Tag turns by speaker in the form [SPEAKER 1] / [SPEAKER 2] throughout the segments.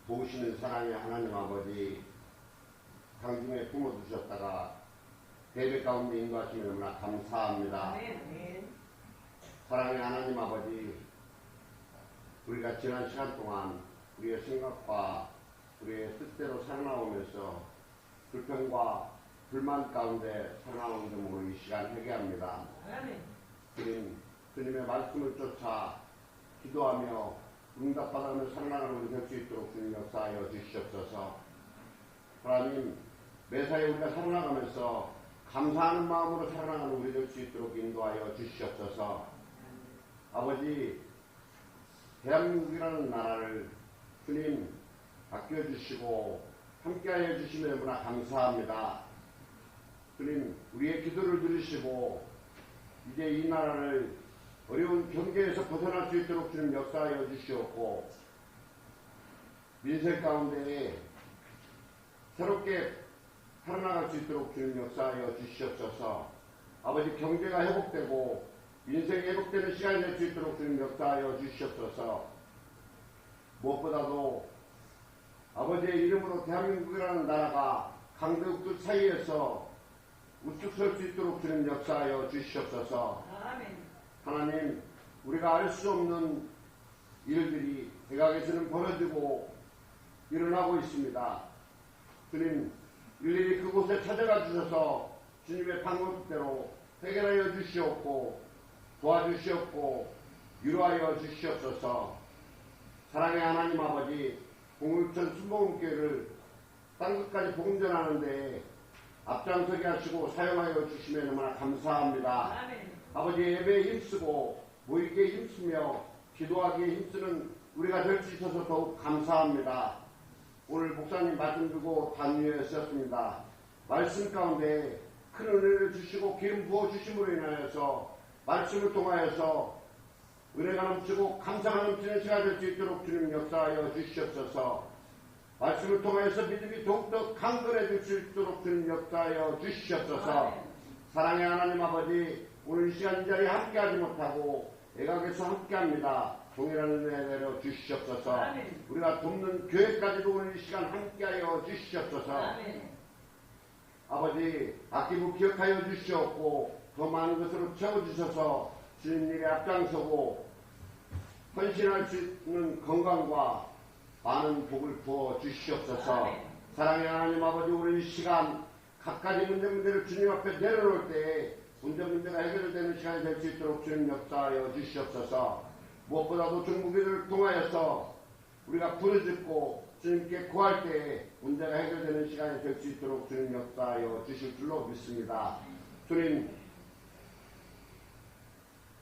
[SPEAKER 1] 도우시는 사랑의 하나님 아버지, 강중에 품어두셨다가 대배 가운데 인도하시며 너무나 감사합니다. 사랑의 하나님 아버지, 우리가 지난 시간 동안 우리의 생각과 우리의 뜻대로 살아나오면서 불평과 불만 가운데 살아나오는 점으로 이 시간 회개합니다. 주님의 말씀을 쫓아 기도하며 응답받으며 살아나가는 우리 될 수 있도록 주님 역사하여 주시옵소서. 하나님, 매사에 우리가 살아나가면서 감사하는 마음으로 살아나가는 우리 될 수 있도록 인도하여 주시옵소서. 아버지, 대한민국이라는 나라를 주님 아껴주시고 함께하여 주시면 너무나 감사합니다. 주님, 우리의 기도를 들으시고 이제 이 나라를 어려운 경계에서 벗어날 수 있도록 주님 역사하여 주시옵고, 민생 가운데 새롭게 살아나갈 수 있도록 주님 역사하여 주시옵소서. 아버지, 경제가 회복되고 민생이 회복되는 시간이 될 수 있도록 주님 역사하여 주시옵소서. 무엇보다도 아버지의 이름으로 대한민국이라는 나라가 강대국들 사이에서 우뚝 설 수 있도록 주님 역사하여 주시옵소서. 하나님, 우리가 알 수 없는 일들이 대각에서는 벌어지고 일어나고 있습니다. 주님, 일일이 그곳에 찾아가 주셔서 주님의 방법대로 해결하여 주시옵고 도와주시옵고 위로하여 주시옵소서. 사랑의 하나님 아버지, 공울천 순복음교회를 땅끝까지 복음 전하는데 앞장서게 하시고 사용하여 주시면 너무나 감사합니다. 아버지, 예배에 힘쓰고 모이기에 힘쓰며 기도하기에 힘쓰는 우리가 될 수 있어서 더욱 감사합니다. 오늘 목사님 말씀 듣고 단위에 쓰셨습니다. 말씀 가운데 큰 은혜를 주시고 기름 부어주심으로 인하여서 말씀을 통하여서 은혜가 넘치고 감사가 넘치는 시간 될 수 있도록 주님 역사하여 주시옵소서. 말씀을 통하여서 믿음이 더욱더 강건해질 수 있도록 주님 역사하여 주시옵소서. 사랑의 하나님 아버지, 오늘 이 시간 이 자리에 함께하지 못하고 애각에서 함께합니다. 동일한 은혜 내려 주시옵소서. 우리가 돕는 교회까지도 오늘 이 시간 함께하여 주시옵소서. 아버지, 아끼고 기억하여 주시옵고 더 많은 것으로 채워주셔서 주님 일에 앞장서고 헌신할 수 있는 건강과 많은 복을 부어 주시옵소서. 사랑의 하나님 아버지, 오늘 이 시간 각가지 문제를 주님 앞에 내려놓을 때에 문제가 해결되는 시간이 될 수 있도록 주님 역사하여 주시옵소서. 무엇보다도 중국인을 통하여서 우리가 부르짖고 주님께 구할 때에 문제가 해결되는 시간이 될 수 있도록 주님 역사하여 주실 줄로 믿습니다. 주님,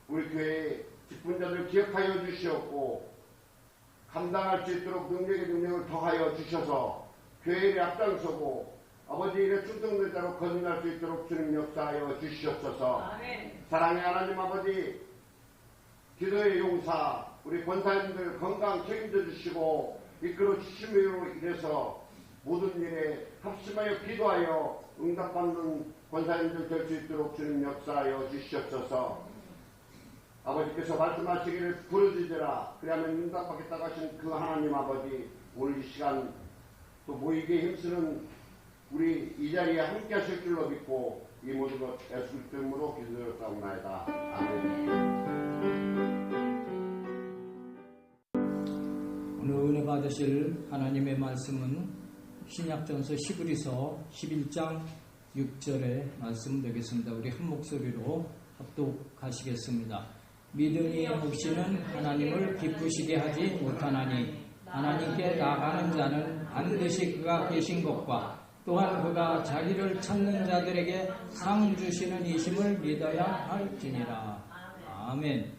[SPEAKER 1] 우리 교회의 직분자들 기억하여 주시옵고 감당할 수 있도록 능력을 더하여 주셔서 교회 일에 앞장서고 아버지 일에 충성된 자로 거듭날 수 있도록 주님 역사하여 주시옵소서. 사랑의 하나님 아버지, 기도의 용사 우리 권사님들 건강 책임져 주시고 이끌어 주심으로 인해서 모든 일에 합심하여 기도하여 응답받는 권사님들 될 수 있도록 주님 역사하여 주시옵소서. 아버지께서 말씀하시기를 부르짖으라 그리하면 응답받겠다고 하신 그 하나님 아버지, 오늘 이 시간 또 모이기에 힘쓰는 우리 이 자리에 함께 하실 줄로 믿고 이 모든 것 예수 이름으로 기도드렸사옵나이다. 아멘.
[SPEAKER 2] 오늘 은혜 받으실 하나님의 말씀은 신약전서 히브리서 11장 6절의 말씀 되겠습니다. 우리 한 목소리로 합독하시겠습니다. 믿음이 없이는 하나님을 기쁘시게 하지 못하나니 하나님께 나가는 자는 반드시 그가 계신 것과 또한 그가 자기를 찾는 자들에게 상 주시는 이심을 믿어야 할지니라. 아멘.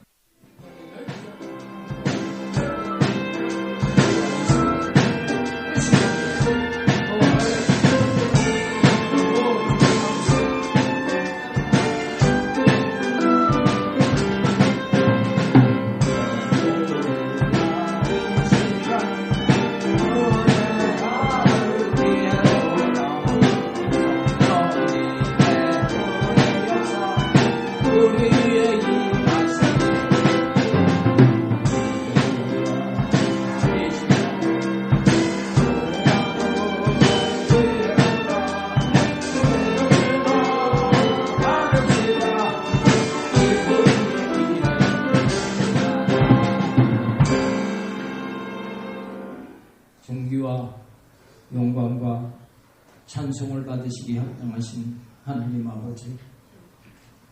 [SPEAKER 2] 우리의 이 말씀 찬송을 받으시기 합당하신 하나님 아버지,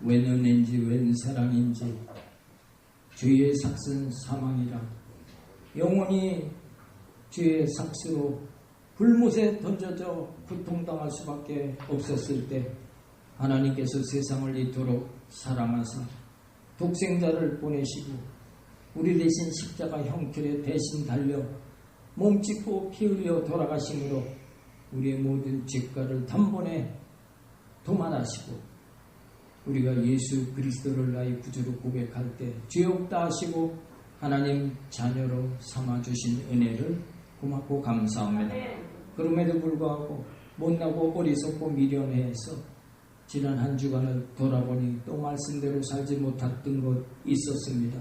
[SPEAKER 2] 웬 은혜인지 웬 사랑인지 죄의 삭은 사망이라 영원히 죄의 삭스로 불못에 던져져 고통당할 수밖에 없었을 때 하나님께서 세상을 이토록 사랑하사 독생자를 보내시고 우리 대신 십자가 형틀에 대신 달려 몸짓고 피 흘려 돌아가심으로 우리의 모든 죄가를 단번에 도말하시고 우리가 예수 그리스도를 나의 구주로 고백할 때 죄 없다 하시고 하나님 자녀로 삼아주신 은혜를 고맙고 감사합니다. 그럼에도 불구하고 못나고 어리석고 미련해서 지난 한 주간을 돌아보니 또 말씀대로 살지 못했던 것 있었습니다.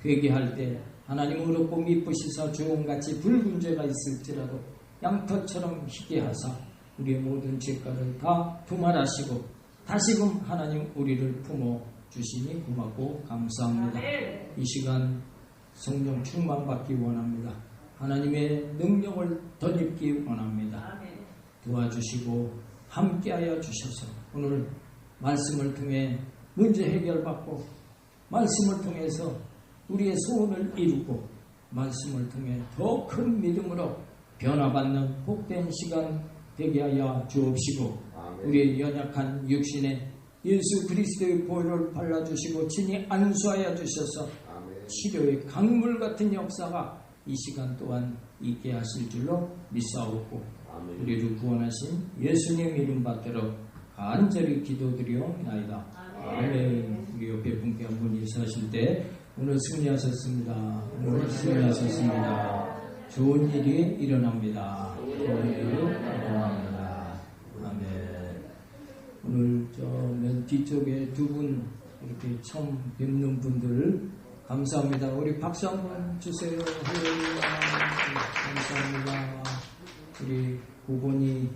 [SPEAKER 2] 회개할 때 하나님 의롭고 미쁘시사 주홍같이 붉은 죄가 있을지라도 양털처럼 희게 하사 우리의 모든 죄가를 다 두말하시고 다시금 하나님 우리를 품어주시니 고맙고 감사합니다. 이 시간 성령 충만받기 원합니다. 하나님의 능력을 덧입기 원합니다. 도와주시고 함께하여 주셔서 오늘 말씀을 통해 문제 해결받고 말씀을 통해서 우리의 소원을 이루고 말씀을 통해 더 큰 믿음으로 변화받는 복된 시간 되게 하여 주옵시고 우리의 연약한 육신에 예수 그리스도의 보혈을 발라주시고 친히 안수하여 주셔서 치료의 강물 같은 역사가 이 시간 또한 있게 하실 줄로 믿사옵고 우리를 구원하신 예수님 이름 받들어 간절히 기도드리옵나이다. 아멘. 우리 옆에 분께 한 분 인사하실 때 오늘 승리하셨습니다. 오늘 승리하셨습니다. 좋은 일이 일어납니다. 좋은 일이 일어납니다. 아멘. 오늘 저 맨 뒤쪽에 두 분 이렇게 처음 뵙는 분들 감사합니다. 우리 박수 한번 주세요. 감사합니다. 우리 고건이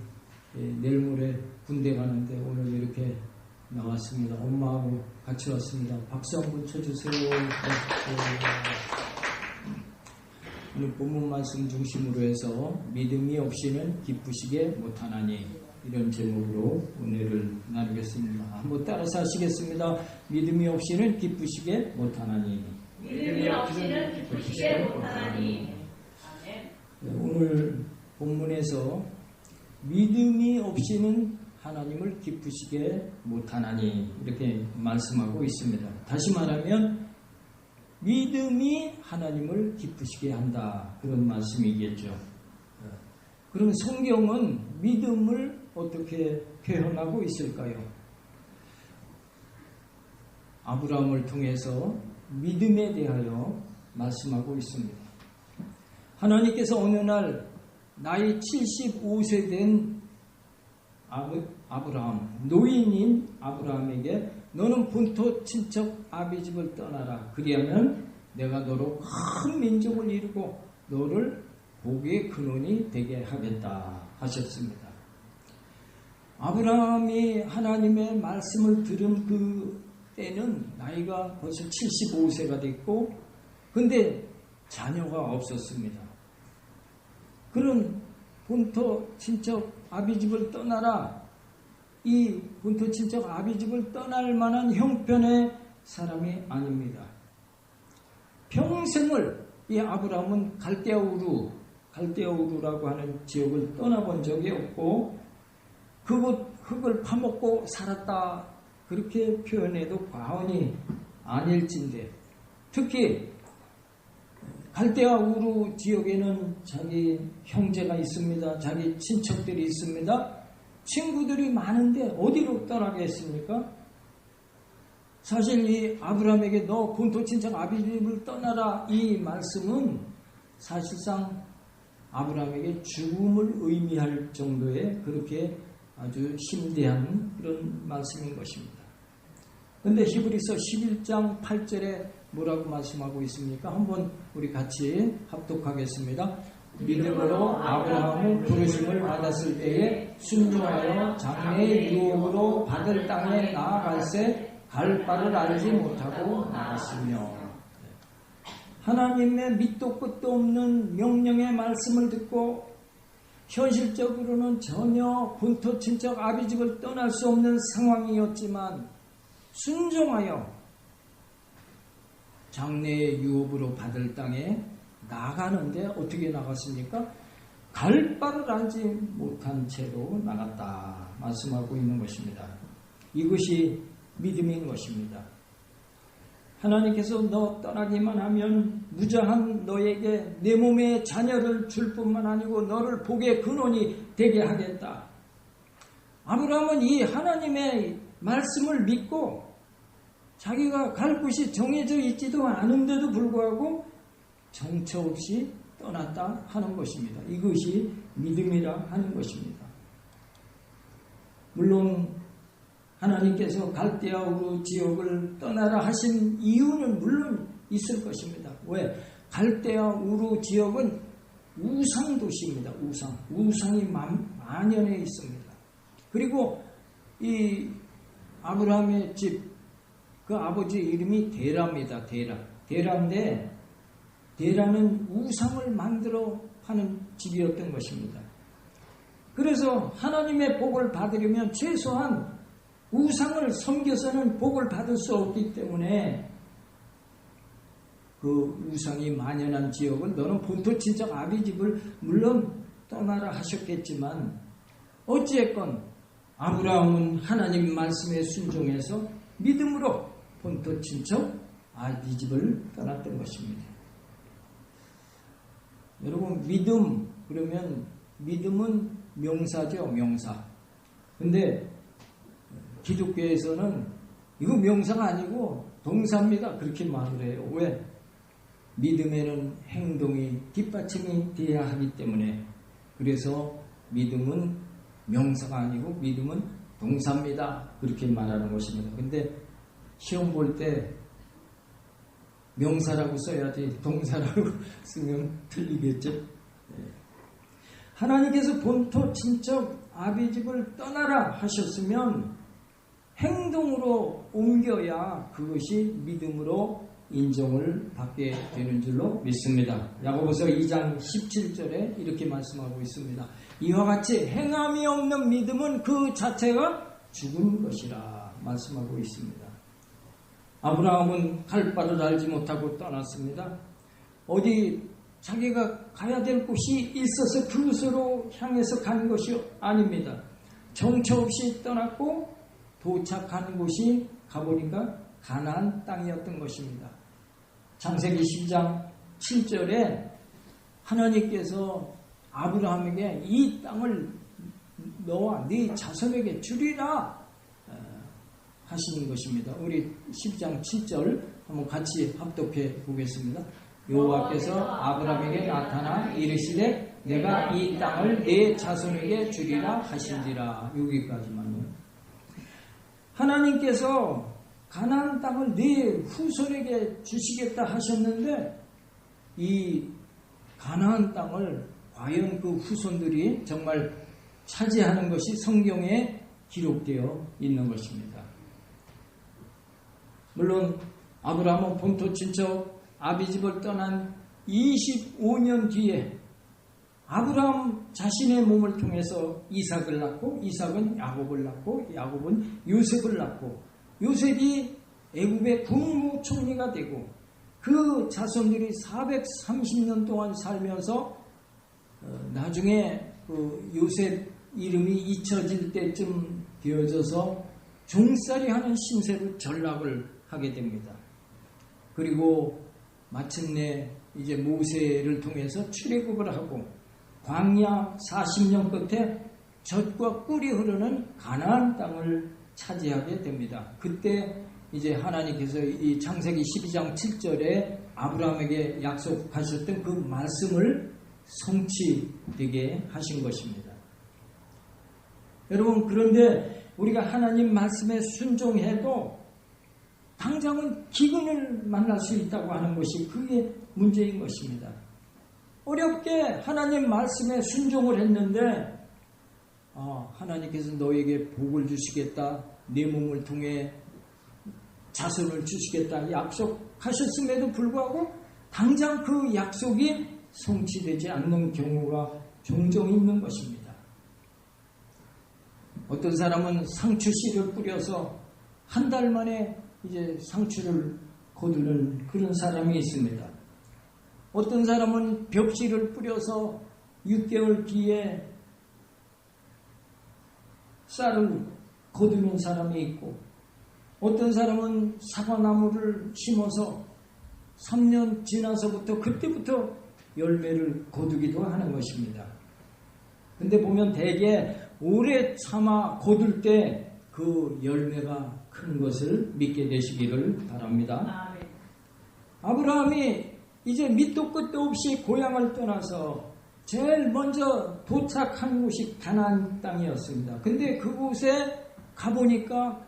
[SPEAKER 2] 내일 모레 군대 가는데 오늘 이렇게 나왔습니다. 엄마하고 같이 왔습니다. 박수 한번 쳐주세요. 오늘 본문 말씀 중심으로 해서 믿음이 없이는 기쁘시게 못하나니 이런 제목으로 은혜를 나누겠습니다. 한번 따라서 하시겠습니다. 믿음이 없이는 기쁘시게 못하나니.
[SPEAKER 3] 믿음이 없이는 기쁘시게 못하나니.
[SPEAKER 2] 오늘 본문에서 믿음이 없이는 하나님을 기쁘시게 못하나니 이렇게 말씀하고 있습니다. 다시 말하면 믿음이 하나님을 기쁘시게 한다 그런 말씀이겠죠. 그럼 성경은 믿음을 어떻게 표현하고 있을까요? 아브라함을 통해서 믿음에 대하여 말씀하고 있습니다. 하나님께서 어느 날 나이 75세 된 아브라함, 노인인 아브라함에게 너는 본토 친척 아비집을 떠나라. 그리하면 내가 너로 큰 민족을 이루고 너를 복의 근원이 되게 하겠다 하셨습니다. 아브라함이 하나님의 말씀을 들은 그 때는 나이가 벌써 75세가 됐고 근데 자녀가 없었습니다. 그런 본토 친척 아비집을 떠나라. 이 본토 친척 아비집을 떠날 만한 형편의 사람이 아닙니다. 평생을 이 아브라함은 갈대아우르라고 하는 지역을 떠나본 적이 없고 그곳 흙을 파먹고 살았다 그렇게 표현해도 과언이 아닐진데 특히 갈대아우르 지역에는 자기 형제가 있습니다. 자기 친척들이 있습니다. 친구들이 많은데 어디로 떠나겠습니까? 사실 이 아브라함에게 너 본토 친척 아비집을 떠나라 이 말씀은 사실상 아브라함에게 죽음을 의미할 정도의 그렇게 아주 심대한 그런 말씀인 것입니다. 그런데 히브리서 11장 8절에 뭐라고 말씀하고 있습니까? 한번 우리 같이 합독하겠습니다. 믿음으로 아브라함은 부르심을 받았을 때에 순종하여 장래의 유업으로 받을 땅에 나아갈새 갈 바를 알지 못하고 나갔으며 하나님의 밑도 끝도 없는 명령의 말씀을 듣고 현실적으로는 전혀 본토 친척 아비집을 떠날 수 없는 상황이었지만 순종하여 장래의 유업으로 받을 땅에 나가는데 어떻게 나갔습니까? 갈 바를 알지 못한 채로 나갔다 말씀하고 있는 것입니다. 이것이 믿음인 것입니다. 하나님께서 너 떠나기만 하면 무장한 너에게 내 몸에 자녀를 줄 뿐만 아니고 너를 복의 근원이 되게 하겠다. 아브라함은 이 하나님의 말씀을 믿고 자기가 갈 곳이 정해져 있지도 않은데도 불구하고 정처 없이 떠났다 하는 것입니다. 이것이 믿음이라 하는 것입니다. 물론 하나님께서 갈대아 우르 지역을 떠나라 하신 이유는 물론 있을 것입니다. 왜? 갈대아 우르 지역은 우상 도시입니다. 우상이 만연해 있습니다. 그리고 이 아브라함의 집, 그 아버지 이름이 데라입니다. 데라인데 데라는 우상을 만들어 파는 집이었던 것입니다. 그래서 하나님의 복을 받으려면 최소한 우상을 섬겨서는 복을 받을 수 없기 때문에 그 우상이 만연한 지역은 너는 본토 친척 아비집을 물론 떠나라 하셨겠지만 어찌했건 아브라함은 하나님 말씀에 순종해서 믿음으로 본토 친척 아비집을 떠났던 것입니다. 여러분 믿음 그러면 믿음은 명사죠. 명사. 근데 기독교에서는 이거 명사가 아니고 동사입니다. 그렇게 말을 해요. 왜? 믿음에는 행동이 뒷받침이 되어야 하기 때문에. 그래서 믿음은 명사가 아니고 믿음은 동사입니다. 그렇게 말하는 것입니다. 근데 시험 볼 때 명사라고 써야지 동사라고 쓰면 틀리겠죠. 하나님께서 본토 친척 아비집을 떠나라 하셨으면 행동으로 옮겨야 그것이 믿음으로 인정을 받게 되는 줄로 믿습니다. 야고보서 2장 17절에 이렇게 말씀하고 있습니다. 이와 같이 행함이 없는 믿음은 그 자체가 죽은 것이라 말씀하고 있습니다. 아브라함은 갈 바를 알지 못하고 떠났습니다. 어디 자기가 가야 될 곳이 있어서 그곳으로 향해서 간 것이 아닙니다. 정처 없이 떠났고 도착한 곳이 가보니까 가나안 땅이었던 것입니다. 창세기 12장 7절에 하나님께서 아브라함에게 이 땅을 너와 네 자손에게 주리라 하시는 것입니다. 우리 12장 7절 한번 같이 합독해 보겠습니다. 여호와께서 아브라함에게 나타나 이르시되 내가 이 땅을 네 자손에게 주리라 하신지라. 여기까지만요. 하나님께서 가나안 땅을 네 후손에게 주시겠다 하셨는데 이 가나안 땅을 과연 그 후손들이 정말 차지하는 것이 성경에 기록되어 있는 것입니다. 물론 아브라함은 본토 친척 아비집을 떠난 25년 뒤에 아브라함 자신의 몸을 통해서 이삭을 낳고 이삭은 야곱을 낳고 야곱은 요셉을 낳고 요셉이 애굽의 국무총리가 되고 그 자손들이 430년 동안 살면서 나중에 그 요셉 이름이 잊혀질 때쯤 되어져서 종살이 하는 신세로 전락을 하게 됩니다. 그리고 마침내 이제 모세를 통해서 출애굽을 하고 광야 40년 끝에 젖과 꿀이 흐르는 가나안 땅을 차지하게 됩니다. 그때 이제 하나님께서 이 창세기 12장 7절에 아브라함에게 약속하셨던 그 말씀을 성취되게 하신 것입니다. 여러분, 그런데 우리가 하나님 말씀에 순종해도 당장은 기근을 만날 수 있다고 하는 것이 그게 문제인 것입니다. 어렵게 하나님 말씀에 순종을 했는데 하나님께서 너에게 복을 주시겠다, 내 몸을 통해 자손을 주시겠다 약속하셨음에도 불구하고 당장 그 약속이 성취되지 않는 경우가 종종 있는 것입니다. 어떤 사람은 상추 씨를 뿌려서 한 달 만에 이제 상추를 거두는 그런 사람이 있습니다. 어떤 사람은 벽씨를 뿌려서 6개월 뒤에 쌀을 거두는 사람이 있고, 어떤 사람은 사과나무를 심어서 3년 지나서부터 그때부터 열매를 거두기도 하는 것입니다. 근데 보면 대개 오래 참아 거둘 때 그 열매가 큰 것을 믿게 되시기를 바랍니다. 아브라함이 이제 밑도 끝도 없이 고향을 떠나서 제일 먼저 도착한 곳이 가나안 땅이었습니다. 근데 그곳에 가보니까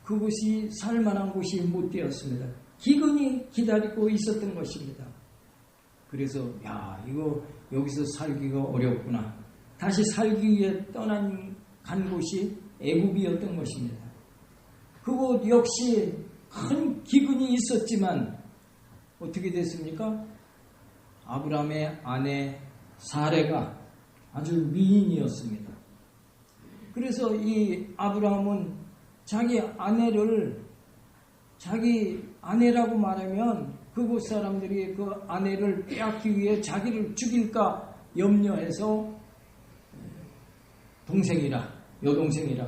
[SPEAKER 2] 그곳이 살만한 곳이 못 되었습니다. 기근이 기다리고 있었던 것입니다. 그래서 이거 여기서 살기가 어렵구나. 다시 살기 위해 간 곳이 애굽이었던 것입니다. 그곳 역시 큰 기근이 있었지만 어떻게 됐습니까? 아브라함의 아내 사레가 아주 미인이었습니다. 그래서 이 아브라함은 자기 아내라고 말하면 그곳 사람들이 그 아내를 빼앗기 위해 자기를 죽일까 염려해서 여동생이라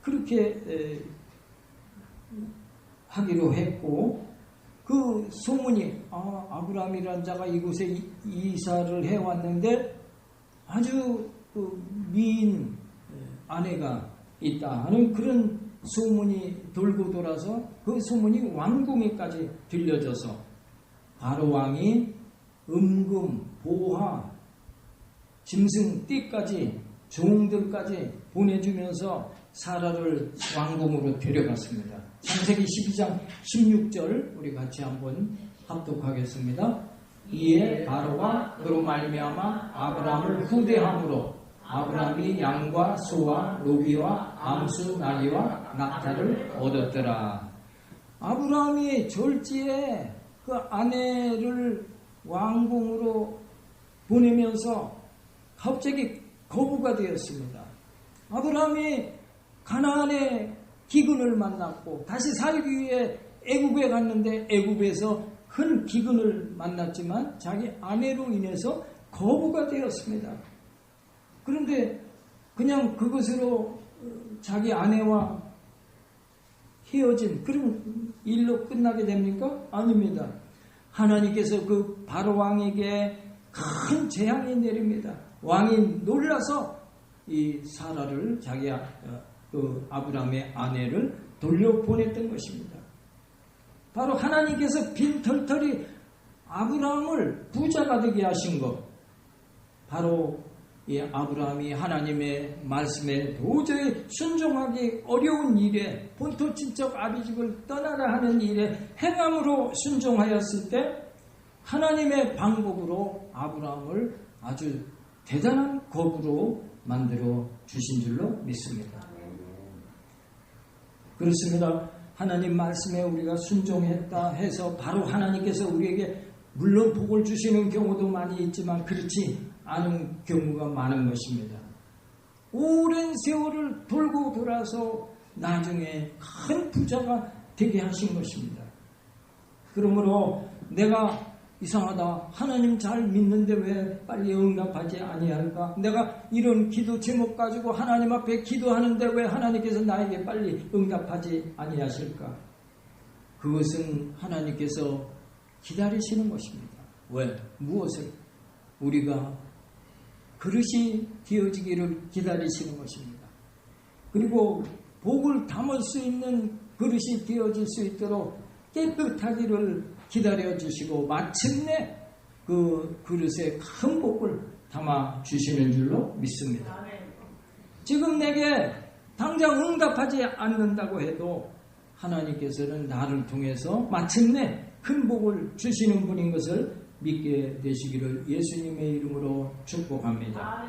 [SPEAKER 2] 그렇게 하기로 했고, 그 소문이 아브라함이라는 자가 이곳에 이사를 해왔는데 아주 미인 아내가 있다 하는 그런 소문이 돌고 돌아서 그 소문이 왕궁에까지 들려져서 바로 왕이 음금, 보화, 짐승, 띠까지 종들까지 보내주면서 사라를 왕궁으로 데려갔습니다. 창세기 12장 16절 우리 같이 한번 합독하겠습니다. 이에 바로가 그로 말미암아 아브라함을 후대함으로 아브라함이 양과 소와 노비와 암수 나귀와 낙타를 얻었더라. 아브라함이 졸지에 그 아내를 왕궁으로 보내면서 갑자기 거부가 되었습니다. 아브라함이 가나안의 기근을 만났고 다시 살기 위해 애굽에 갔는데 애굽에서 큰 기근을 만났지만 자기 아내로 인해서 거부가 되었습니다. 그런데 그냥 그것으로 자기 아내와 헤어진 그런 일로 끝나게 됩니까? 아닙니다. 하나님께서 그 바로 왕에게 큰 재앙이 내립니다. 왕이 놀라서 이 사라를 자기 그 아브라함의 아내를 돌려보냈던 것입니다. 바로 하나님께서 빈털털이 아브라함을 부자가 되게 하신 것, 바로 이 아브라함이 하나님의 말씀에 도저히 순종하기 어려운 일에 본토 친척 아비집을 떠나라 하는 일에 행함으로 순종하였을 때 하나님의 방법으로 아브라함을 아주 대단한 거부로 만들어 주신 줄로 믿습니다. 그렇습니다. 하나님 말씀에 우리가 순종했다 해서 바로 하나님께서 우리에게 물론 복을 주시는 경우도 많이 있지만 그렇지 않은 경우가 많은 것입니다. 오랜 세월을 돌고 돌아서 나중에 큰 부자가 되게 하신 것입니다. 그러므로 내가 이상하다, 하나님 잘 믿는데 왜 빨리 응답하지 아니할까? 내가 이런 기도 제목 가지고 하나님 앞에 기도하는데 왜 하나님께서 나에게 빨리 응답하지 아니하실까? 그것은 하나님께서 기다리시는 것입니다. 왜? 무엇을? 우리가 그릇이 되어지기를 기다리시는 것입니다. 그리고 복을 담을 수 있는 그릇이 되어질 수 있도록 깨끗하기를 기다려주시고 마침내 그 그릇에 큰 복을 담아 주시는 줄로 믿습니다. 지금 내게 당장 응답하지 않는다고 해도 하나님께서는 나를 통해서 마침내 큰 복을 주시는 분인 것을 믿게 되시기를 예수님의 이름으로 축복합니다.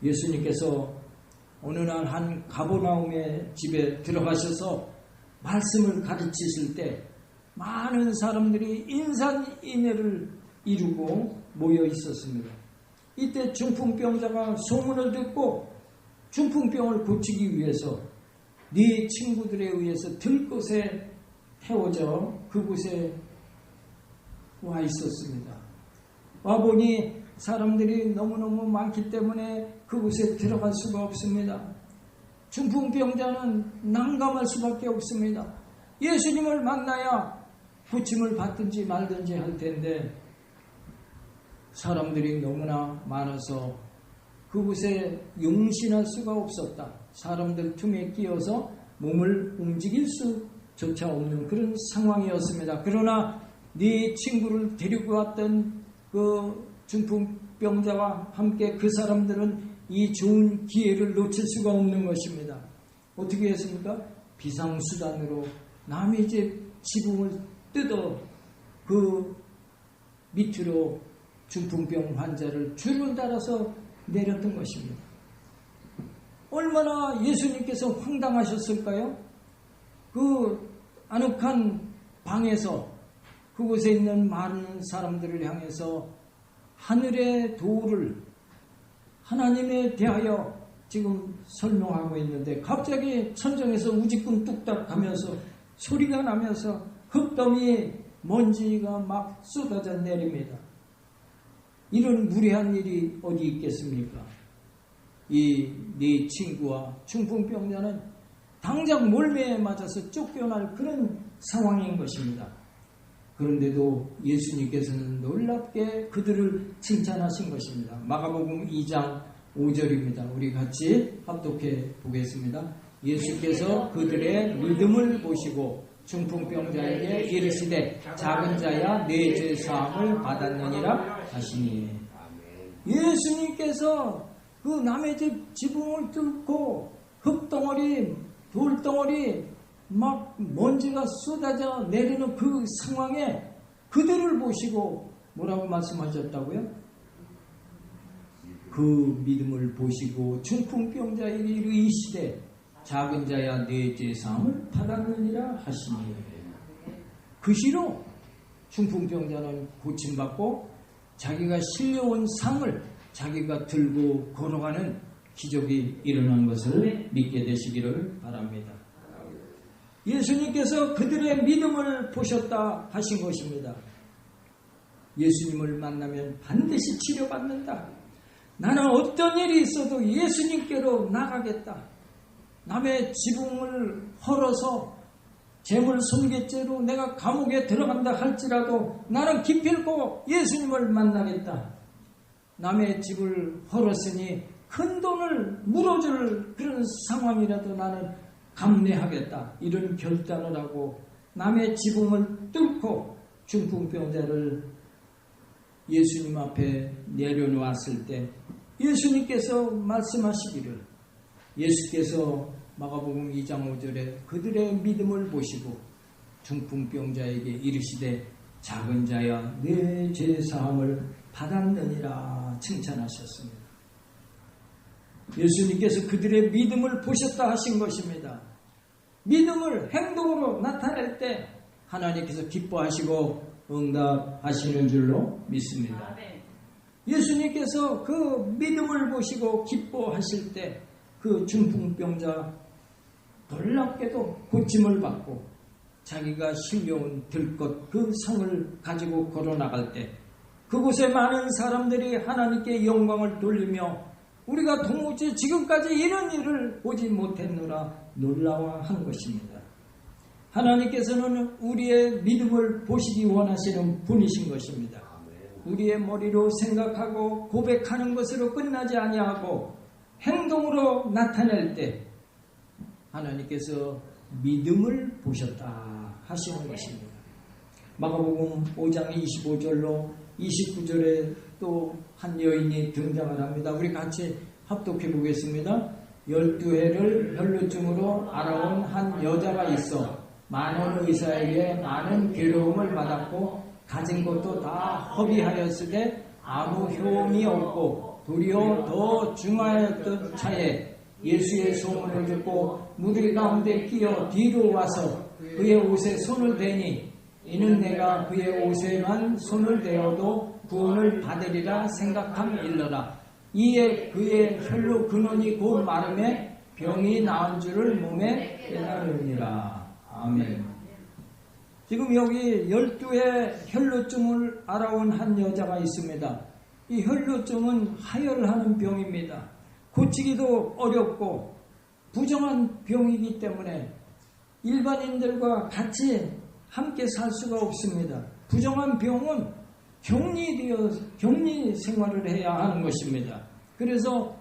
[SPEAKER 2] 예수님께서 어느 날 한 가버나움의 집에 들어가셔서 말씀을 가르치실 때 많은 사람들이 인산인해를 이루고 모여 있었습니다. 이때 중풍병자가 소문을 듣고 중풍병을 고치기 위해서 네 친구들에 의해서 들것에 태워져 그곳에 와 있었습니다. 와보니 사람들이 너무너무 많기 때문에 그곳에 들어갈 수가 없습니다. 중풍병자는 난감할 수밖에 없습니다. 예수님을 만나야 고침을 받든지 말든지 할 텐데 사람들이 너무나 많아서 그곳에 용신할 수가 없었다. 사람들 틈에 끼어서 몸을 움직일 수조차 없는 그런 상황이었습니다. 그러나 네 친구를 데리고 왔던 그 중풍병자와 함께 그 사람들은 이 좋은 기회를 놓칠 수가 없는 것입니다. 어떻게 했습니까? 비상수단으로 남의 집 지붕을 뜯어 그 밑으로 중풍병 환자를 줄을 달아서 내렸던 것입니다. 얼마나 예수님께서 황당하셨을까요? 그 아늑한 방에서 그곳에 있는 많은 사람들을 향해서 하늘의 도를 하나님에 대하여 지금 설명하고 있는데 갑자기 천정에서 우지꾼 뚝딱 하면서 소리가 나면서 흙더미 먼지가 막 쏟아져 내립니다. 이런 무례한 일이 어디 있겠습니까? 이 네 친구와 중풍병자는 당장 몰매에 맞아서 쫓겨날 그런 상황인 것입니다. 그런데도 예수님께서는 놀랍게 그들을 칭찬하신 것입니다. 마가복음 2장 5절입니다. 우리 같이 합독해 보겠습니다. 예수께서 그들의 믿음을 보시고 중풍병자에게 이르시되 작은 자야 네 죄 사함을 받았느니라 하시니 예수님께서 그 남의 집 지붕을 뚫고 흙덩어리 돌덩어리 막 먼지가 쏟아져 내리는 그 상황에 그들을 보시고 뭐라고 말씀하셨다고요? 그 믿음을 보시고 중풍병자에게 이르시되 작은 자야 네 죄 사함을 받았느니라 하시니 그 시로 중풍병자는 고침받고 자기가 실려온 상을 자기가 들고 걸어가는 기적이 일어난 것을 믿게 되시기를 바랍니다. 예수님께서 그들의 믿음을 보셨다 하신 것입니다. 예수님을 만나면 반드시 치료받는다. 나는 어떤 일이 있어도 예수님께로 나가겠다. 남의 지붕을 헐어서 재물 손괴죄로 내가 감옥에 들어간다 할지라도 나는 기필코 예수님을 만나겠다. 남의 집을 헐었으니 큰 돈을 물어줄 그런 상황이라도 나는 감내하겠다. 이런 결단을 하고 남의 지붕을 뚫고 중풍병자를 예수님 앞에 내려놓았을 때 예수님께서 말씀하시기를 예수께서 마가복음 2장 5절에 그들의 믿음을 보시고 중풍병자에게 이르시되 작은 자야 내 죄 사함을 받았느니라 칭찬하셨습니다. 예수님께서 그들의 믿음을 보셨다 하신 것입니다. 믿음을 행동으로 나타낼 때 하나님께서 기뻐하시고 응답하시는 줄로 믿습니다. 예수님께서 그 믿음을 보시고 기뻐하실 때 그 중풍병자 놀랍게도 고침을 받고 자기가 실려온 들것 그 성을 가지고 걸어나갈 때 그곳에 많은 사람들이 하나님께 영광을 돌리며 우리가 도무지 지금까지 이런 일을 보지 못했노라 놀라워한 것입니다. 하나님께서는 우리의 믿음을 보시기 원하시는 분이신 것입니다. 우리의 머리로 생각하고 고백하는 것으로 끝나지 아니하고 행동으로 나타낼 때 하나님께서 믿음을 보셨다 하시는 것입니다. 마가복음 5장 25절로 29절에 또 한 여인이 등장을 합니다. 우리 같이 합독해 보겠습니다. 12해를 혈루증으로 앓아온 한 여자가 있어 많은 의사에게 많은 괴로움을 받았고 가진 것도 다 허비하였으되 아무 효험이 없고 도리어 더 중하였던 차에 예수의 소문을 듣고 무리 가운데 끼어 뒤로 와서 그의 옷에 손을 대니 이는 내가 그의 옷에만 손을 대어도 구원을 받으리라 생각함 일러라. 이에 그의 혈로 근원이 곧 마름에 병이 나은 줄을 몸에 깨달으니라. 아멘. 지금 여기 12의 혈루증을 알아온 한 여자가 있습니다. 이 혈루증은 하혈하는 병입니다. 고치기도 어렵고 부정한 병이기 때문에 일반인들과 같이 함께 살 수가 없습니다. 부정한 병은 격리 생활을 해야 하는 것입니다. 그래서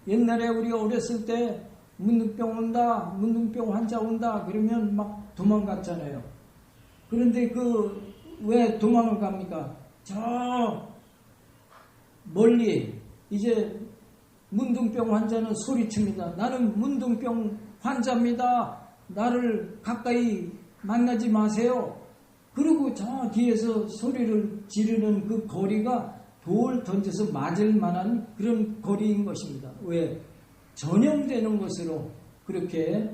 [SPEAKER 2] 옛날에 우리 어렸을 때 문둥병 온다, 문둥병 환자 온다 그러면 막 도망갔잖아요. 그런데 왜 도망을 갑니까? 저 멀리 이제 문둥병 환자는 소리칩니다. 나는 문둥병 환자입니다. 나를 가까이 만나지 마세요. 그리고 저 뒤에서 소리를 지르는 그 거리가 돌 던져서 맞을 만한 그런 거리인 것입니다. 왜? 전염되는 것으로 그렇게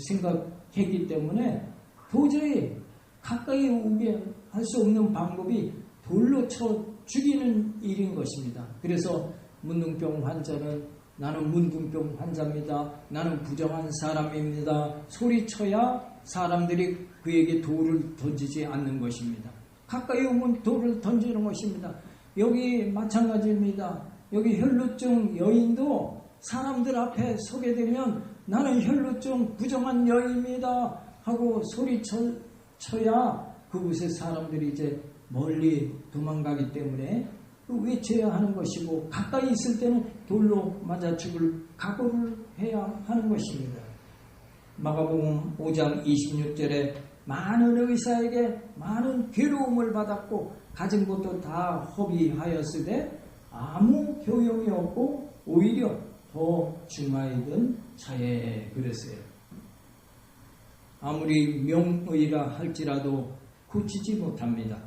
[SPEAKER 2] 생각했기 때문에 도저히 가까이 오게 할 수 없는 방법이 돌로 쳐 죽이는 일인 것입니다. 그래서 문둥병 환자는 나는 문둥병 환자입니다. 나는 부정한 사람입니다. 소리쳐야 사람들이 그에게 돌을 던지지 않는 것입니다. 가까이 오면 돌을 던지는 것입니다. 여기 마찬가지입니다. 여기 혈루증 여인도 사람들 앞에 서게 되면 나는 혈루증 부정한 여인입니다 하고 소리쳐야 그곳에 사람들이 이제 멀리 도망가기 때문에 외쳐야 하는 것이고 가까이 있을 때는 돌로 맞아 죽을 각오를 해야 하는 것입니다. 마가복음 5장 26절에 많은 의사에게 많은 괴로움을 받았고 가진 것도 다 허비하였으되 아무 효용이 없고 오히려 더 중하이던 차에 그랬어요. 아무리 명의라 할지라도 고치지 못합니다.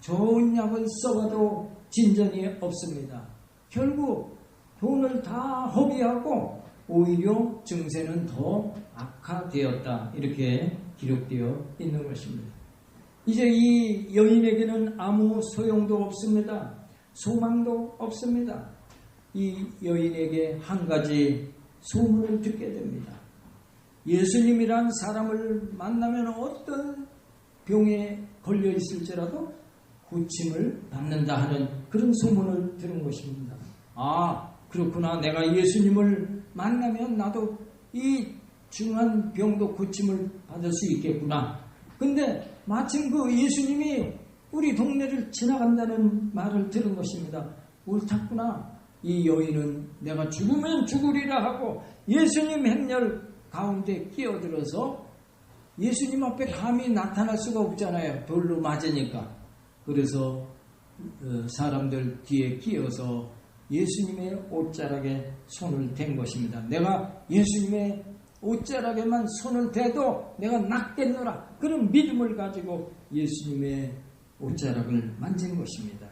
[SPEAKER 2] 좋은 약을 써봐도 진전이 없습니다. 결국 돈을 다 허비하고 오히려 증세는 더 악화되었다. 이렇게 기록되어 있는 것입니다. 이제 이 여인에게는 아무 소용도 없습니다. 소망도 없습니다. 이 여인에게 한 가지 소문을 듣게 됩니다. 예수님이란 사람을 만나면 어떤 병에 걸려 있을지라도 고침을 받는다 하는 그런 소문을 들은 것입니다. 아, 그렇구나. 내가 예수님을 만나면 나도 이 중한 병도 고침을 받을 수 있겠구나. 근데 마침 그 예수님이 우리 동네를 지나간다는 말을 들은 것입니다. 옳았구나. 이 여인은 내가 죽으면 죽으리라 하고 예수님 행렬 가운데 끼어들어서 예수님 앞에 감히 나타날 수가 없잖아요. 돌로 맞으니까. 그래서 사람들 뒤에 끼어서 예수님의 옷자락에 손을 댄 것입니다. 내가 예수님의 옷자락에만 손을 대도 내가 낫겠노라. 그런 믿음을 가지고 예수님의 옷자락을 만진 것입니다.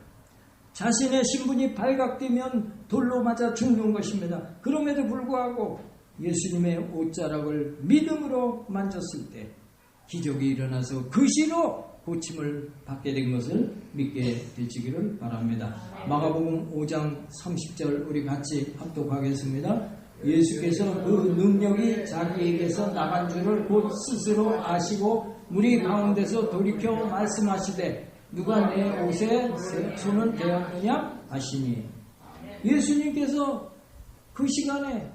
[SPEAKER 2] 자신의 신분이 발각되면 돌로 맞아 죽는 것입니다. 그럼에도 불구하고 예수님의 옷자락을 믿음으로 만졌을 때 기적이 일어나서 그 시로 고침을 받게 된 것을 믿게 되시기를 바랍니다. 마가복음 5장 30절 우리 같이 합독하겠습니다. 예수께서 그 능력이 자기에게서 나간 줄을 곧 스스로 아시고 무리 가운데서 돌이켜 말씀하시되 누가 내 옷에 손을 대었느냐 하시니 예수님께서 그 시간에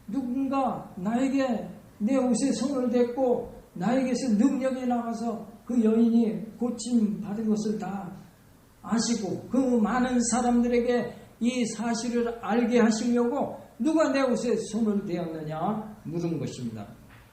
[SPEAKER 2] 누군가 나에게 내 옷에 손을 댔고 나에게서 능력이 나가서 그 여인이 고침 받은 것을 다 아시고 그 많은 사람들에게 이 사실을 알게 하시려고 누가 내 옷에 손을 대었느냐 물은 것입니다.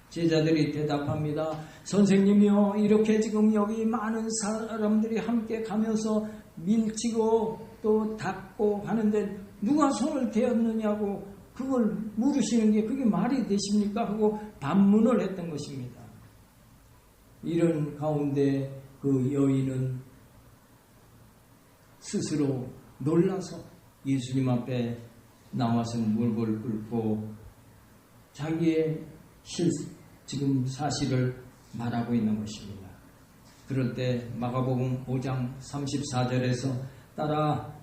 [SPEAKER 2] 제자들이 대답합니다. 선생님이요, 이렇게 지금 여기 많은 사람들이 함께 가면서 밀치고 또 닦고 하는데 누가 손을 대었느냐고 그걸 물으시는 게 그게 말이 되십니까? 하고 반문을 했던 것입니다. 이런 가운데 그 여인은 스스로 놀라서 예수님 앞에 나와서 무릎을 꿇고 자기의 지금 사실을 말하고 있는 것입니다. 그럴 때 마가복음 5장 34절에서 딸아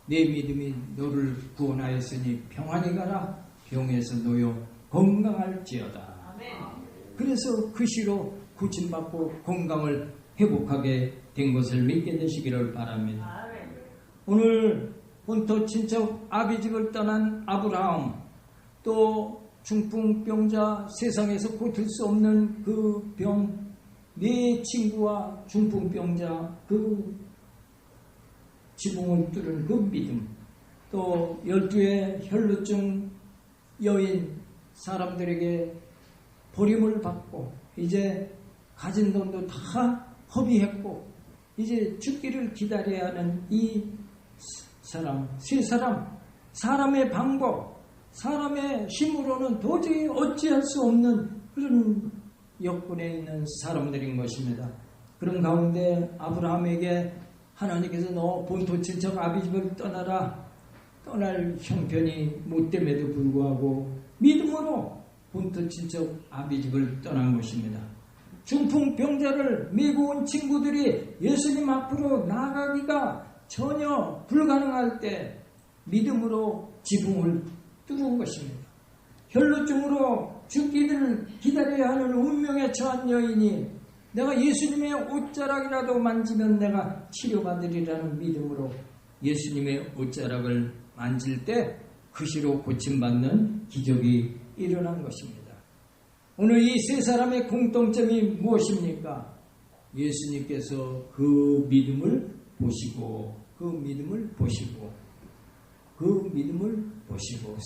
[SPEAKER 2] 내 믿음이 너를 구원하였으니 평안히 가라. 병에서 놓여 건강할지어다. 그래서 그 시로 고침받고 건강을 회복하게 된 것을 믿게 되시기를 바랍니다. 오늘 본토 친척 아비집을 떠난 아브라함, 또 중풍병자, 세상에서 고칠 수 없는 그 병, 네 친구와 중풍병자 그 지붕을 뚫은 그 믿음, 또 12의 혈루증 여인 사람들에게 버림을 받고 이제 가진 돈도 다 허비했고 이제 죽기를 기다려야 하는 이 사람, 세 사람, 사람의 방법, 사람의 힘으로는 도저히 어찌할 수 없는 그런 여건에 있는 사람들인 것입니다. 그런 가운데 아브라함에게 하나님께서 너 본토 친척 아비집을 떠나라. 떠날 형편이 못됨에도 불구하고 믿음으로 본토 친척 아비집을 떠난 것입니다. 중풍병자를 메고 온 친구들이 예수님 앞으로 나가기가 전혀 불가능할 때 믿음으로 지붕을 뚫은 것입니다. 혈루증으로 죽기를 기다려야 하는 운명에 처한 여인이 내가 예수님의 옷자락이라도 만지면 내가 치료받으리라는 믿음으로 예수님의 옷자락을 만질 때 그 시로 고침받는 기적이 일어난 것입니다. 오늘 이 세 사람의 공통점이 무엇입니까? 예수님께서 그 믿음을 보시고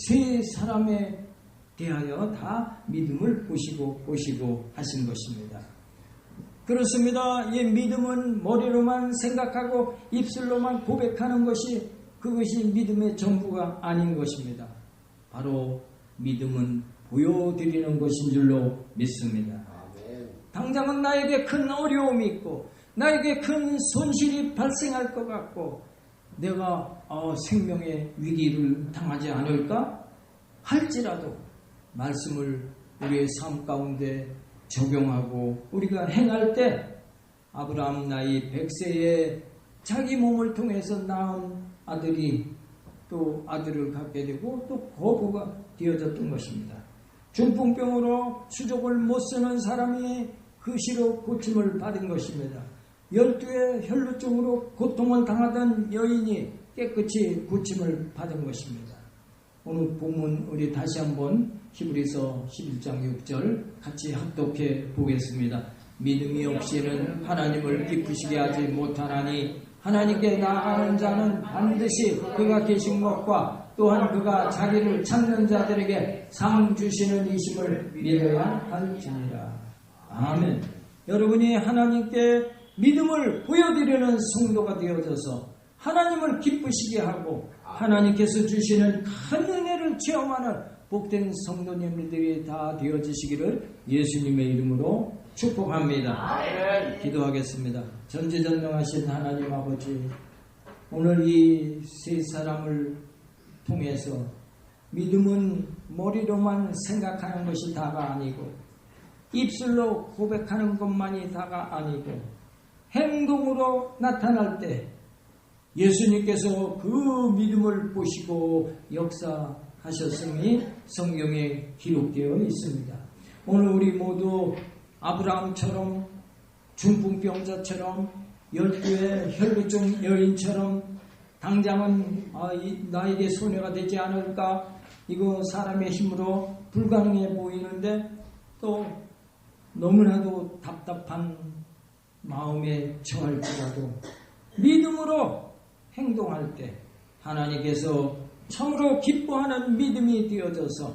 [SPEAKER 2] 세 사람에 대하여 다 믿음을 보시고 하신 것입니다. 그렇습니다. 이 믿음은 머리로만 생각하고 입술로만 고백하는 것이 그것이 믿음의 전부가 아닌 것입니다. 바로 믿음은 보여드리는 것인 줄로 믿습니다. 당장은 나에게 큰 어려움이 있고 나에게 큰 손실이 발생할 것 같고 내가 생명의 위기를 당하지 않을까 할지라도 말씀을 우리의 삶 가운데 적용하고 우리가 행할 때 아브라함 나이 100세에 자기 몸을 통해서 낳은 아들이 또 아들을 갖게 되고 또 거부가 되어졌던 것입니다. 중풍병으로 수족을 못 쓰는 사람이 그 시로 고침을 받은 것입니다. 12의 혈루증으로 고통을 당하던 여인이 깨끗이 고침을 받은 것입니다. 오늘 본문 우리 다시 한번 히브리서 11장 6절 같이 합독해 보겠습니다. 믿음이 없이는 하나님을 기쁘시게 하지 못하나니 하나님께 나아가는 자는 반드시 그가 계신 것과 또한 그가 자기를 찾는 자들에게 상 주시는 이심을 믿어야 할지니라. 아멘. 여러분이 하나님께 믿음을 보여드리는 성도가 되어져서 하나님을 기쁘시게 하고 하나님께서 주시는 큰 은혜를 체험하는 복된 성도님들이 다 되어지시기를 예수님의 이름으로 축복합니다. 기도하겠습니다. 전지전능하신 하나님 아버지, 오늘 이 세 사람을 통해서 믿음은 머리로만 생각하는 것이 다가 아니고 입술로 고백하는 것만이 다가 아니고 행동으로 나타날 때 예수님께서 그 믿음을 보시고 역사하셨음이 성경에 기록되어 있습니다. 오늘 우리 모두 아브라함처럼 중풍병자처럼 12의 혈루증 여인처럼 당장은 나에게 손해가 되지 않을까, 이거 사람의 힘으로 불가능해 보이는데 또 너무나도 답답한 마음에 처할지라도 믿음으로 행동할 때 하나님께서 참으로 기뻐하는 믿음이 되어져서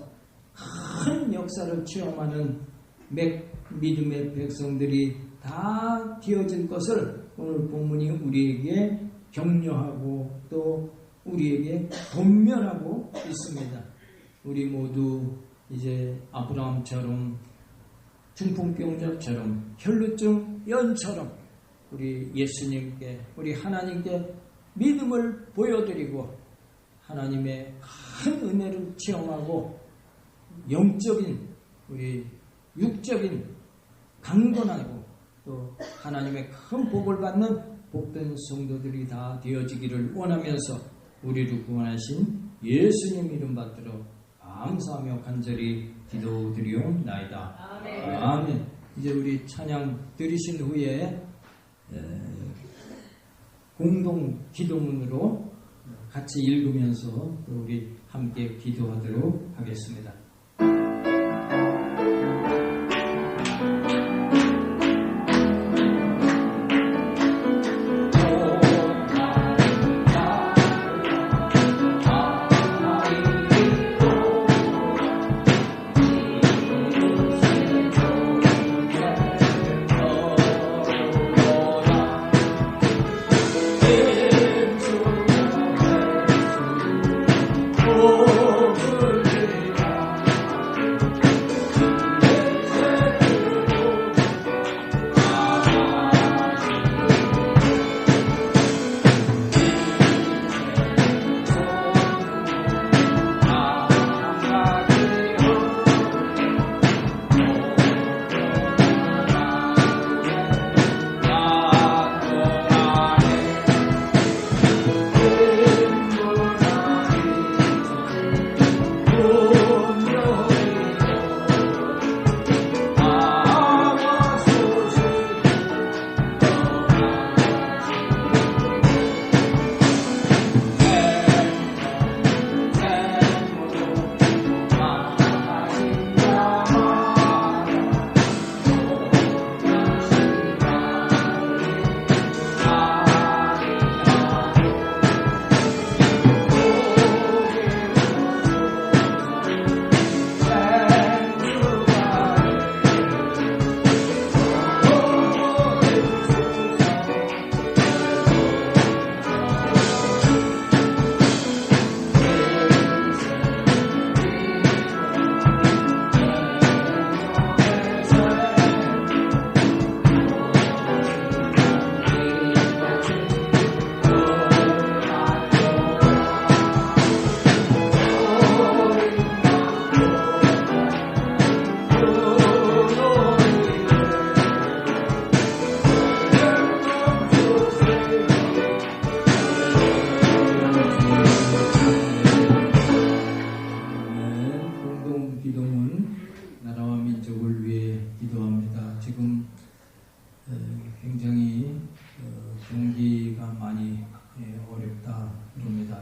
[SPEAKER 2] 큰 역사를 체험하는 믿음의 백성들이 다 되어질 것을 오늘 본문이 우리에게 격려하고 또 우리에게 권면하고 있습니다. 우리 모두 이제 아브라함처럼 중풍병자처럼 혈루증 여인처럼 우리 예수님께 우리 하나님께 믿음을 보여드리고 하나님의 큰 은혜를 체험하고 영적인 우리 육적인 강건하고 또 하나님의 큰 복을 받는 복된 성도들이 다 되어지기를 원하면서 우리를 구원하신 예수님 이름 받들어 감사하며 간절히 기도드리옵나이다. 아멘. 이제 우리 찬양 들으신 후에 공동 기도문으로 같이 읽으면서 또 우리 함께 기도하도록 하겠습니다.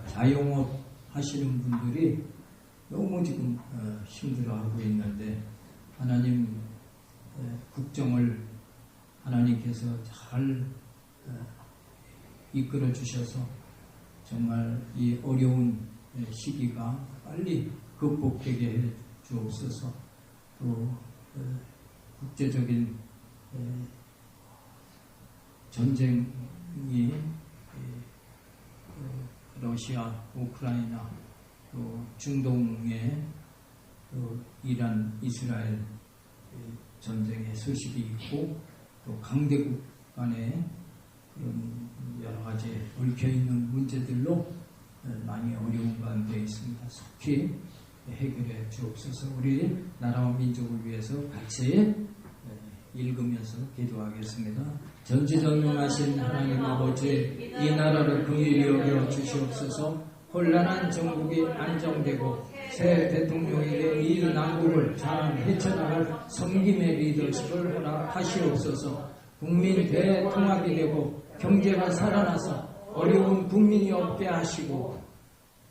[SPEAKER 2] 자영업 하시는 분들이 너무 지금 힘들어하고 있는데 하나님 국정을 하나님께서 잘 이끌어 주셔서 정말 이 어려운 시기가 빨리 극복되게 해 주옵소서. 또 국제적인 전쟁이 러시아, 우크라이나, 또 중동에 또 이란, 이스라엘 전쟁의 소식이 있고 또 강대국 간에 그런 여러 가지 얽혀있는 문제들로 많이 어려운 가운데 있습니다. 속히 해결해 주옵소서. 우리 나라와 민족을 위해서 같이 읽으면서 기도하겠습니다. 전지전능하신 하나님 아버지, 이 나라를 긍휼히 여겨 주시옵소서. 혼란한 정국이 안정되고 새 대통령에게 이 난국을 잘 헤쳐나갈 섬김의 리더십을 허락하시옵소서. 국민 대통합이 되고 경제가 살아나서 어려운 국민이 없게 하시고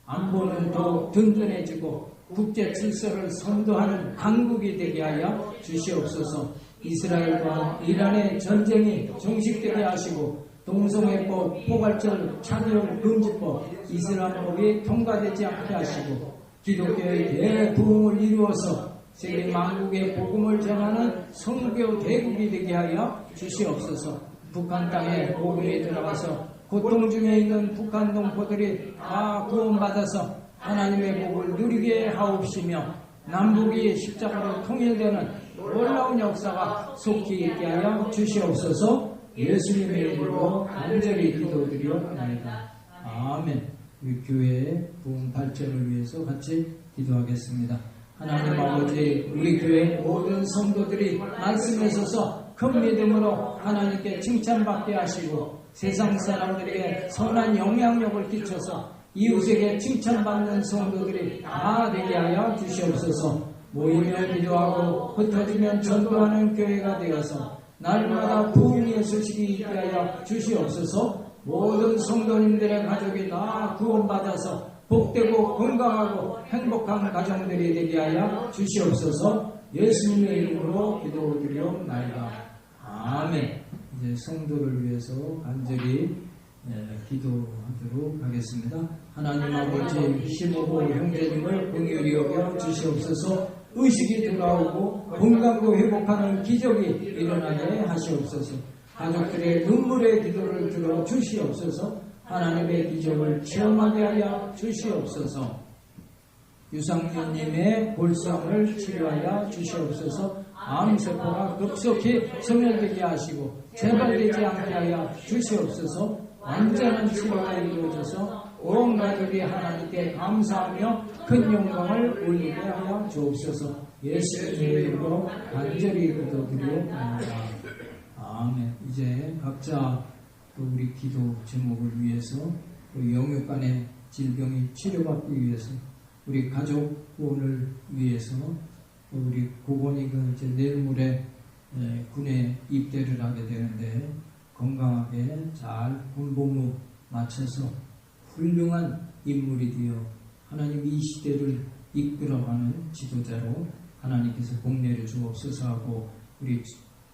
[SPEAKER 2] 안보는 더욱 든든해지고 국제 질서를 선도하는 강국이 되게 하여 주시옵소서. 이스라엘과 이란의 전쟁이 종식되게 하시고 동성애법, 포괄절 차별 금지법, 이슬람법이 통과되지 않게 하시고 기독교의 대부흥을 이루어서 세계 만국의 복음을 전하는 선교 대국이 되게 하여 주시옵소서. 북한 땅에 복음이 들어가서 고통 중에 있는 북한 동포들이 다 구원받아서 하나님의 복을 누리게 하옵시며 남북이 십자가로 통일되는 놀라운 역사가 속히 있게 하여 주시옵소서. 예수님의 이름으로 간절히 기도드리옵나이다. 아멘. 우리 교회의 부흥 발전을 위해서 같이 기도하겠습니다. 하나님 아버지, 우리 교회 모든 성도들이 말씀에 서서 큰 믿음으로 하나님께 칭찬받게 하시고 세상 사람들에게 선한 영향력을 끼쳐서 이웃에게 칭찬받는 성도들이 다 되게 하여 주시옵소서. 모이면 기도하고 흩어지면 전도하는 교회가 되어서 날마다 부흥의 소식이 있게 하여 주시옵소서. 모든 성도님들의 가족이 다 구원받아서 복되고 건강하고 행복한 가정들이 되게 하여 주시옵소서. 예수님의 이름으로 기도드리옵나이다. 아멘. 이제 성도를 위해서 간절히 기도하도록 하겠습니다. 하나님 아버지 힘오고 형제님을 긍휼히 여겨 주시옵소서. 의식이 돌아오고 건강도 회복하는 기적이 일어나게 하시옵소서. 가족들의 눈물의 기도를 들어 주시옵소서. 하나님의 기적을 체험하게 하여 주시옵소서. 유상윤님의 골상을 치료하여 주시옵소서. 암세포가 급속히 소멸되게 하시고 재발되지 않게 하여 주시옵소서. 완전한 치료가 이루어져서 온 가족이 하나님께 감사하며 큰 영광을 올리게 하여 주옵소서. 예수님의 이름으로 간절히 기도드리옵나이다. 아멘. 이제 각자 또 우리 기도 제목을 위해서 또 영육간의 질병이 치료받기 위해서 우리 가족을 위해서 또 우리 고건이가 이제 내일 모레 군에 입대를 하게 되는데 건강하게 잘 군복무 마쳐서 훌륭한 인물이 되어 하나님 이 시대를 이끌어가는 지도자로 하나님께서 복내려 주옵소서 하고 우리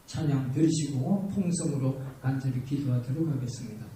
[SPEAKER 2] 찬양 들으시고 통성으로 간절히 기도하도록 하겠습니다.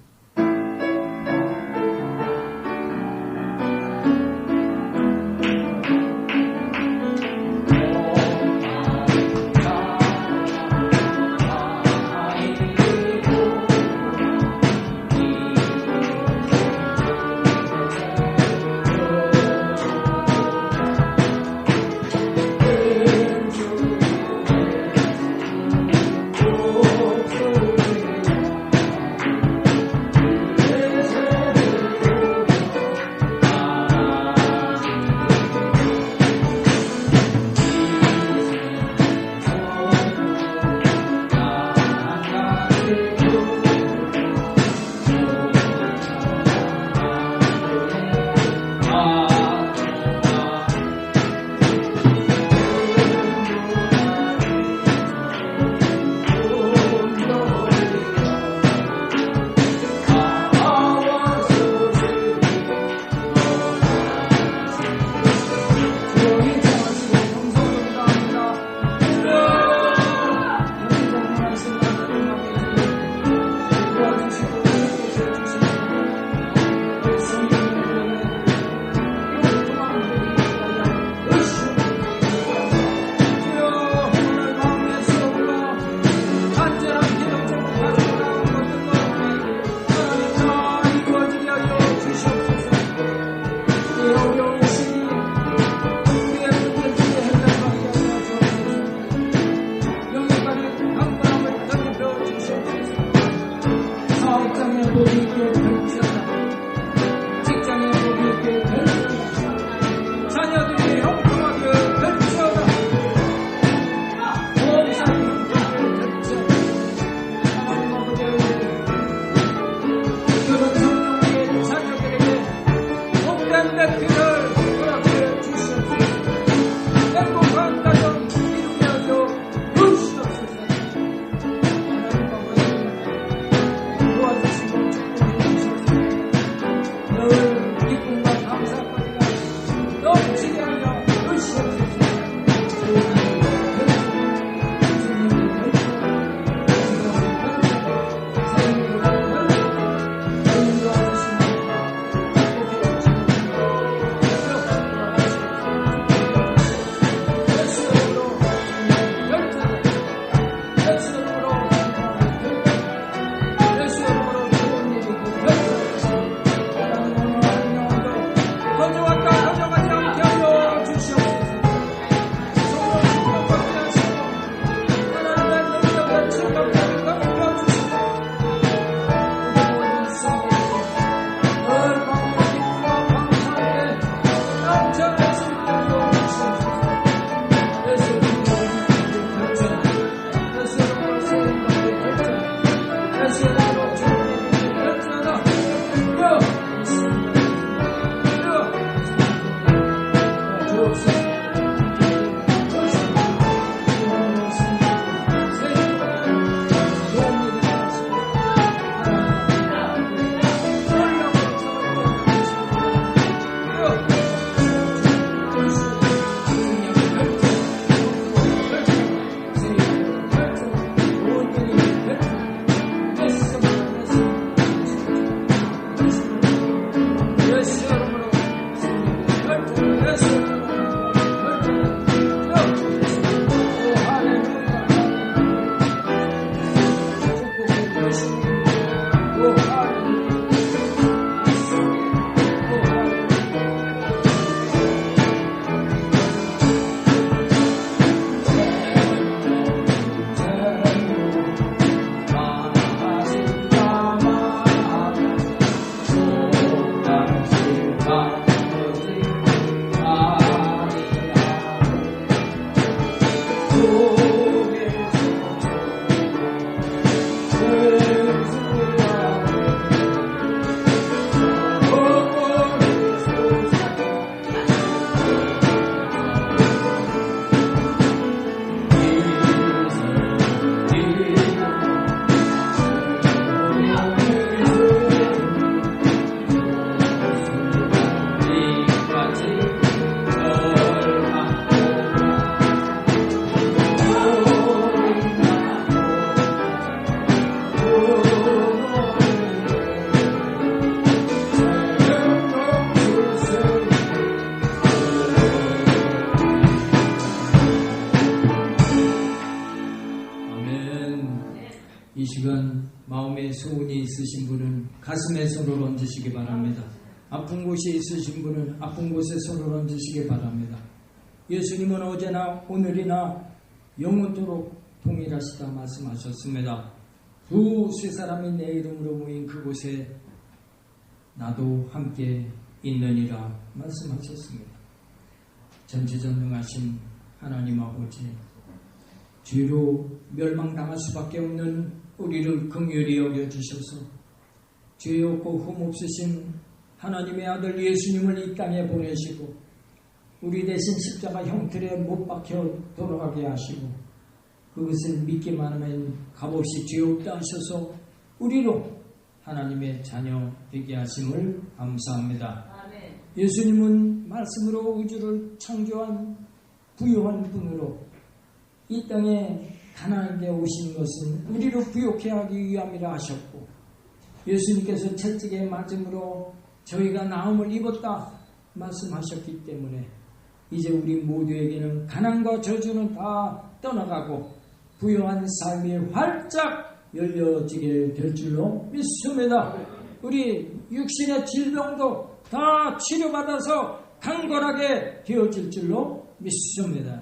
[SPEAKER 2] 이 시간 마음에 소원이 있으신 분은 가슴에 손을 얹으시기 바랍니다. 아픈 곳이 있으신 분은 아픈 곳에 손을 얹으시기 바랍니다. 예수님은 어제나 오늘이나 영원토록 동일하시다 말씀하셨습니다. 두세 사람이 내 이름으로 모인 그곳에 나도 함께 있느니라 말씀하셨습니다. 전지전능하신 하나님 아버지, 죄로 멸망당할 수밖에 없는 우리를 긍휼히 여겨주셔서 죄 없고 흠 없으신 하나님의 아들 예수님을 이 땅에 보내시고 우리 대신 십자가 형틀에 못 박혀 돌아가게 하시고 그것을 믿기만 하면 값없이 죄 없다 하셔서 우리로 하나님의 자녀 되게 하심을 감사합니다.
[SPEAKER 3] 아멘.
[SPEAKER 2] 예수님은 말씀으로 우주를 창조한 부유한 분으로 이 땅에 가난하게 오신 것은 우리를 부욕해 하기 위함이라 하셨고 예수님께서 채찍에 맞음으로 저희가 나음을 입었다 말씀하셨기 때문에 이제 우리 모두에게는 가난과 저주는 다 떠나가고 부유한 삶이 활짝 열려지게 될 줄로 믿습니다. 우리 육신의 질병도 다 치료받아서 강건하게 되어질 줄로 믿습니다.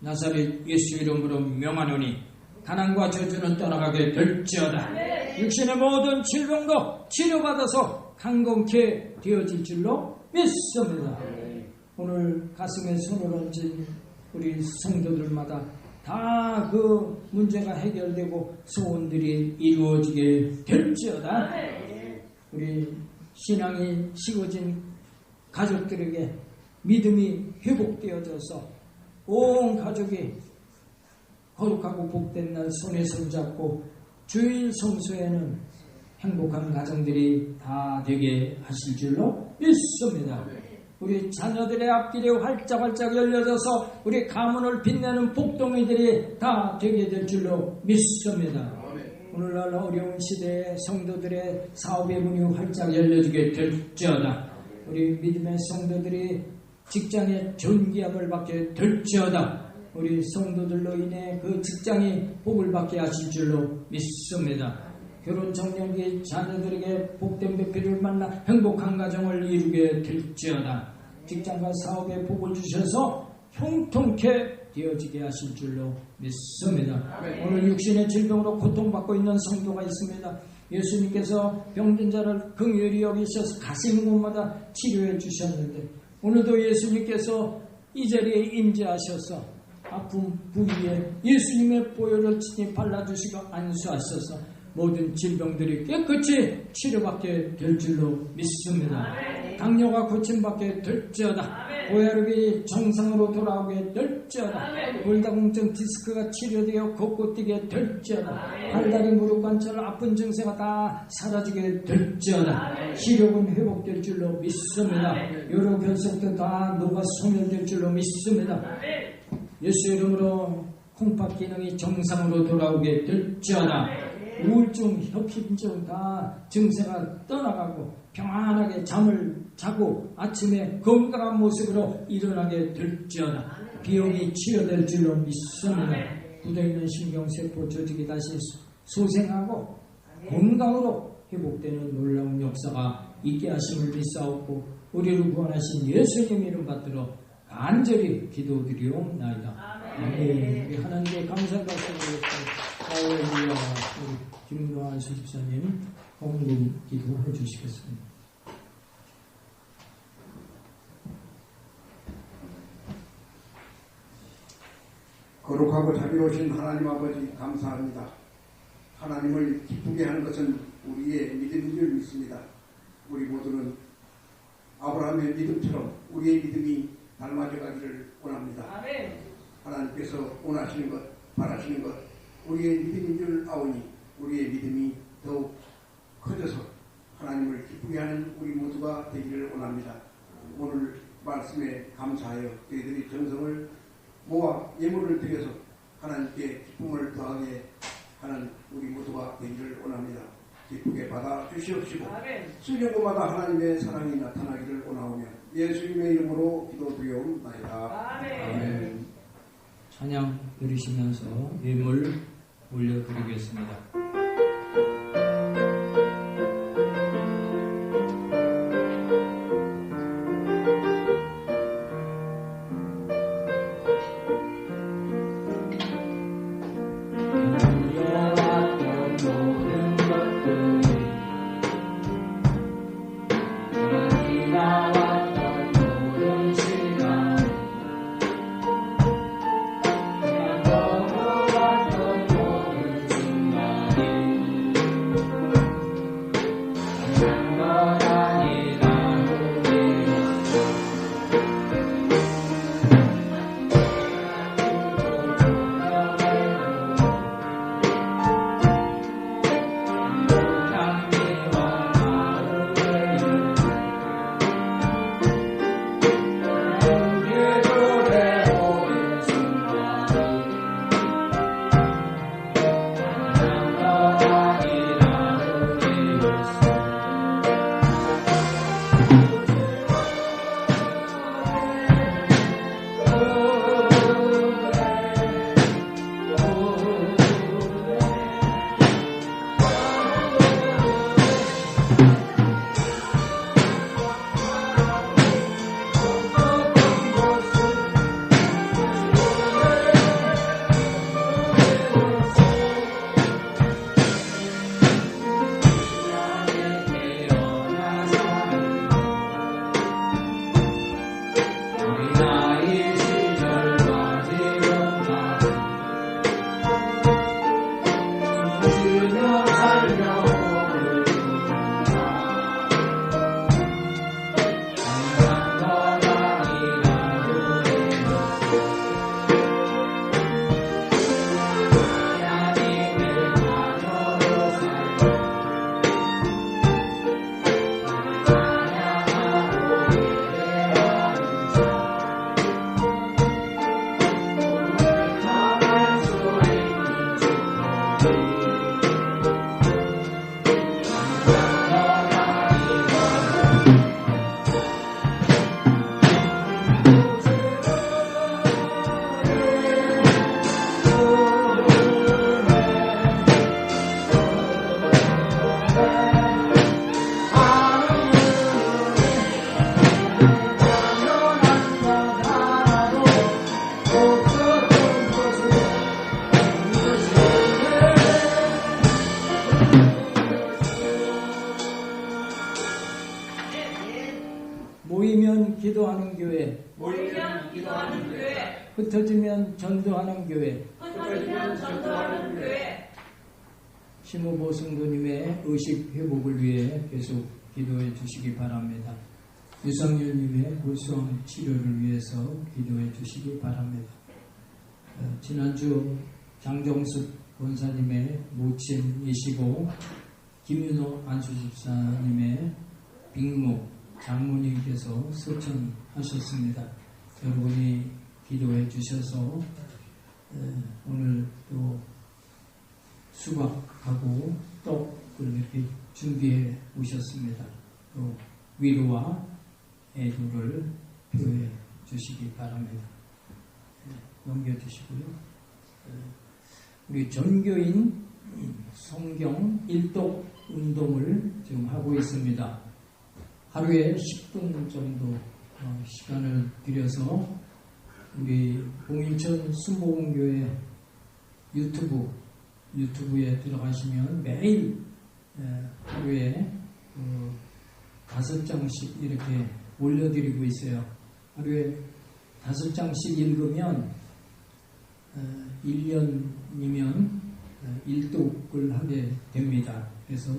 [SPEAKER 2] 나사렛 예수 이름으로 명하노니 가난과 저주는 떠나가게 될지어다. 육신의 모든 질병도 치료받아서 강건케 되어질 줄로 믿습니다. 오늘 가슴에 손을 얹은 우리 성도들마다 다 그 문제가 해결되고 소원들이 이루어지게 될지어다. 우리 신앙이 식어진 가족들에게 믿음이 회복되어져서 온 가족이 거룩하고 복된 날 손에 손잡고 주일 성수에는 행복한 가정들이 다 되게 하실 줄로 믿습니다. 우리 자녀들의 앞길이 활짝활짝 열려져서 우리 가문을 빛내는 복덩이들이 다 되게 될 줄로 믿습니다. 오늘날 어려운 시대에 성도들의 사업의 문이 활짝 열려지게 될지어다. 우리 믿음의 성도들이 직장에 좋은 기업을 받게 될지어다. 우리 성도들로 인해 그 직장이 복을 받게 하실 줄로 믿습니다. 결혼 정년기 자녀들에게 복된 배필을 만나 행복한 가정을 이루게 될지어다. 직장과 사업에 복을 주셔서 형통케 되어지게 하실 줄로 믿습니다. 오늘 육신의 질병으로 고통받고 있는 성도가 있습니다. 예수님께서 병든 자를 긍휼히 여기셔서 가시는 곳마다 치료해 주셨는데 오늘도 예수님께서 이 자리에 임재하셔서 아픈 부위에 예수님의 보혈을 친히 발라주시고 안수하셔서 모든 질병들이 깨끗이 치료받게 될 줄로 믿습니다. 당뇨가 고침받게 될지어다. 고혈압이 정상으로 돌아오게 될지어다. 골다공증 디스크가 치료되어 걷고 뛰게 될지어다. 팔다리 무릎 관절 아픈 증세가 다 사라지게 될지어다. 시력은 회복될 줄로 믿습니다. 여러 결석도 다 녹아 소멸될 줄로 믿습니다. 예수 이름으로 콩팥 기능이 정상으로 돌아오게 될지어다. 우울증, 협심증 다 증세가 떠나가고 평안하게 잠을 자고 아침에 건강한 모습으로 일어나게 될지어다. 비용이 치료될 줄로 믿습니다. 굳어있는 신경세포 조직이 다시 소생하고 건강으로 회복되는 놀라운 역사가 있게 하심을 믿사옵고 우리를 구원하신 예수님 이름 받들어 간절히 기도드리옵나이다. 아멘. 우리 하나님께 감사의 박수 드리겠습니다. 할렐루야. 우리 김노한 수집사님 헌금 기도해 주시겠습니다.
[SPEAKER 1] 거룩하고 자비로우신 하나님 아버지 감사합니다. 하나님을 기쁘게 하는 것은 우리의 믿음인 줄 믿습니다. 우리 모두는 아브라함의 믿음처럼 우리의 믿음이 닮아져 가기를 원합니다.
[SPEAKER 3] 아멘.
[SPEAKER 1] 하나님께서 원하시는 것, 바라시는 것, 우리의 믿음인 줄 아오니 우리의 믿음이 더욱 커져서 하나님을 기쁘게 하는 우리 모두가 되기를 원합니다. 오늘 말씀에 감사하여 저희들이 정성을 모아 예물을 드려서 하나님께 기쁨을 더하게 하는 우리 모두가 되기를 원합니다. 기쁘게 받아 주시옵시고 수련고마다 하나님의 사랑이 나타나기를 원하오며 예수님의 이름으로 기도드리옵나이다.
[SPEAKER 3] 아멘.
[SPEAKER 1] 아멘.
[SPEAKER 2] 찬양 들으시면서 예물 올려드리겠습니다. 모이면 기도하는 교회, 흩어지면 전도하는 교회, 심우보 성도님의 의식 회복을 위해 계속 기도해 주시기 바랍니다. 유상률님의 골수암 치료를 위해서 기도해 주시기 바랍니다. 지난주 장정숙 권사님의 모친이시고 김윤호 안수집사님의 빅모 장모님께서 소천하셨습니다. 여러분이 기도해 주셔서 오늘 또 수박하고 떡을 이렇게 준비해 오셨습니다. 또 위로와 애도를 표해 주시기 바랍니다. 넘겨주시고요. 우리 전교인 성경 일독 운동을 지금 하고 있습니다. 하루에 10분 정도 시간을 들여서 우리 봉인천 순복음교회 유튜브에 들어가시면 매일 하루에 5장씩 이렇게 올려드리고 있어요. 하루에 5장씩 읽으면 1년이면 1독을 하게 됩니다. 그래서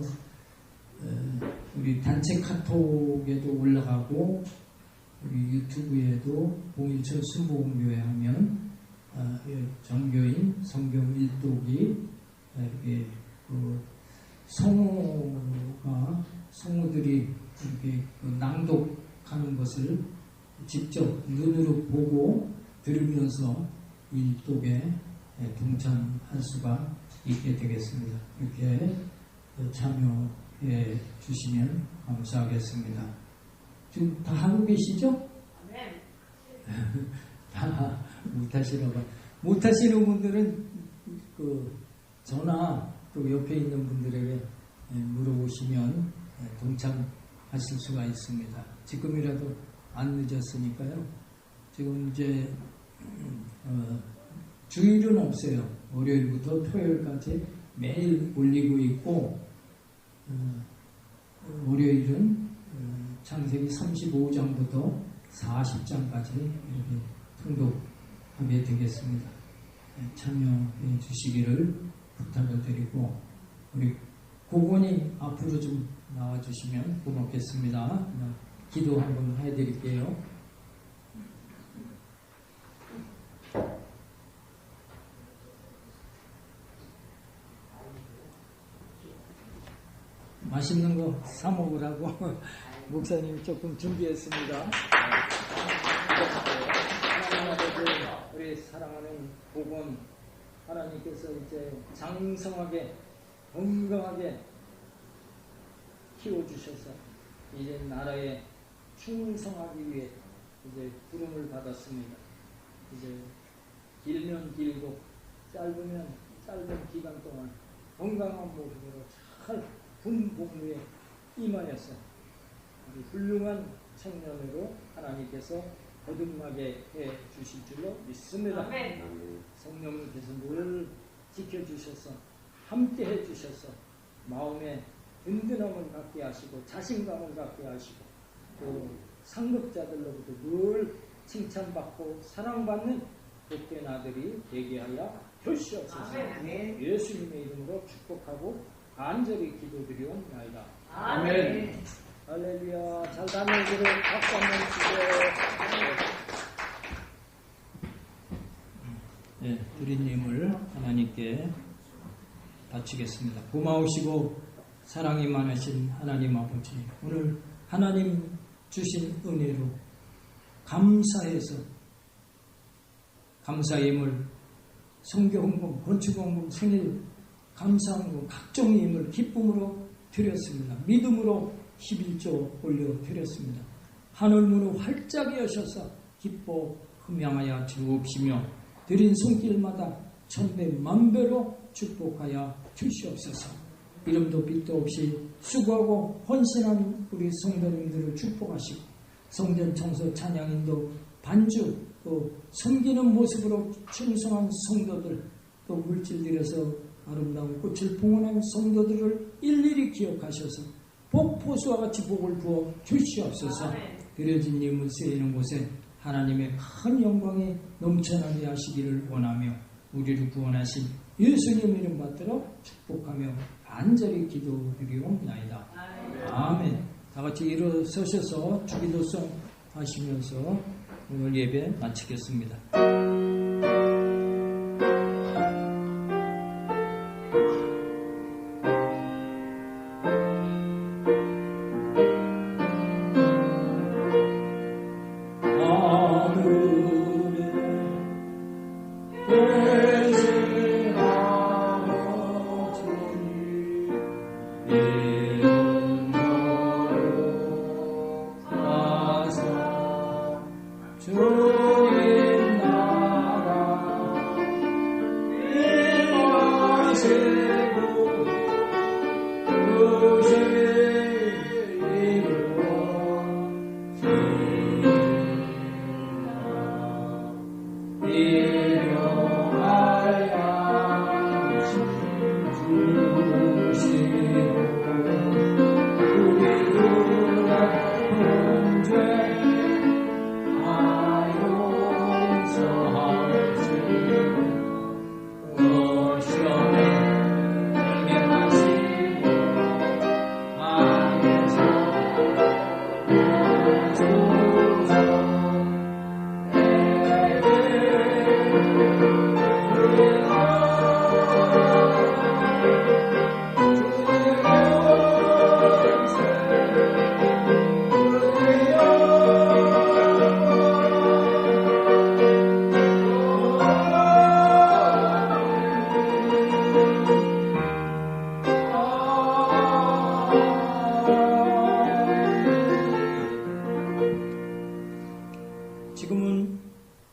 [SPEAKER 2] 우리 단체 카톡에도 올라가고 우리 유튜브에도 봉인천 순복음교회 하면 정교인 성경 1독이 이렇게 성우들이 이렇게 낭독하는 것을 직접 눈으로 보고 들으면서 1독에 동참할 수가 있게 되겠습니다. 이렇게 참여해 주시면 감사하겠습니다. 지금 다 하고 계시죠? 네. 다 못하시는 분들은 저나 또 옆에 있는 분들에게 물어보시면 동참하실 수가 있습니다. 지금이라도 안 늦었으니까요. 지금 이제 주일은 없어요. 월요일부터 토요일까지 매일 올리고 있고 월요일은 창세기 35장부터 40장까지 이렇게 통독하게 되겠습니다. 참여해 주시기를 부탁을 드리고 우리 고건이 앞으로 좀 나와주시면 고맙겠습니다. 기도 한번 해드릴게요. 맛있는 거 사 먹으라고 목사님 조금 준비했습니다. 하나님 아버지, 우리 사랑하는 복원 하나님께서 이제 장성하게 건강하게 키워주셔서 이제 나라에 충성하기 위해 이제 부름을 받았습니다. 이제 길면 길고 짧으면 짧은 기간 동안 건강한 모습으로 잘 군복무에 임하여서 우리 훌륭한 청년으로 하나님께서 거듭나게 해 주실 줄로 믿습니다.
[SPEAKER 3] 아멘.
[SPEAKER 2] 성령님께서 늘 지켜주셔서 함께 해주셔서 마음에 든든함을 갖게 하시고 자신감을 갖게 하시고 또 상급자들로부터 늘 칭찬받고 사랑받는 복된 아들이 되게 하여 주시옵소서.
[SPEAKER 3] 아멘.
[SPEAKER 2] 예수님의 이름으로 축복하고 간절히 기도드리옵나이다.
[SPEAKER 3] 아멘.
[SPEAKER 2] 할렐루야. 잘 다녀오기를 박수 한번 주세요. 네, 드린님을 하나님께 바치겠습니다. 고마우시고 사랑이 많으신 하나님 아버지, 오늘 하나님 주신 은혜로 감사해서 감사임을 성교헌금, 건축헌금, 생일 감사헌금, 각종 임을 기쁨으로 드렸습니다. 믿음으로 11조 올려드렸습니다. 하늘문을 활짝 여셔서 기뻐 흠양하여 주옵시며 드린 손길마다 천배 만배로 축복하여 주시옵소서. 이름도 빛도 없이 수고하고 헌신한 우리 성도님들을 축복하시고 성전 청소 찬양인도 반주 또 섬기는 모습으로 충성한 성도들 또 물질 들여서 아름다운 꽃을 봉헌한 성도들을 일일이 기억하셔서 복포수와 같이 복을 부어 주시옵소서. 드려진 예물 쓰이는 곳에 하나님의 큰 영광이 넘쳐나게 하시기를 원하며 우리를 구원하신 예수님 이름 받들어 축복하며 간절히 기도드리옵나이다. 아멘. 다 같이 일어서셔서 주기도송 하시면서 오늘 예배 마치겠습니다.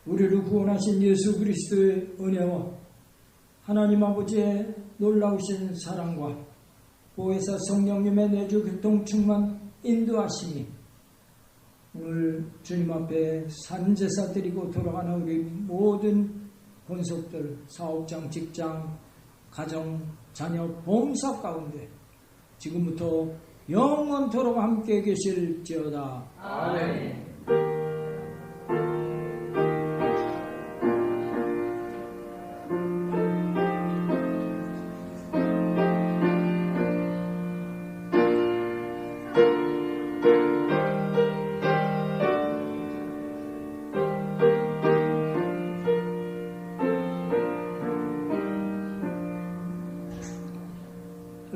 [SPEAKER 2] 우리를 구원하신 예수 그리스도의 은혜와 하나님 아버지의 놀라우신 사랑과 보혜사 성령님의 내주 교통 충만 인도하심이 오늘 주님 앞에 산제사 드리고 돌아가는 우리 모든 권속들, 사업장, 직장, 가정, 자녀, 봉사 가운데 지금부터 영원토록 함께 계실지어다.
[SPEAKER 3] 아멘.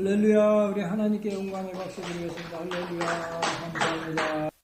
[SPEAKER 2] 할렐루야. 우리 하나님께 영광의 박수 드리겠습니다. 할렐루야. 감사합니다.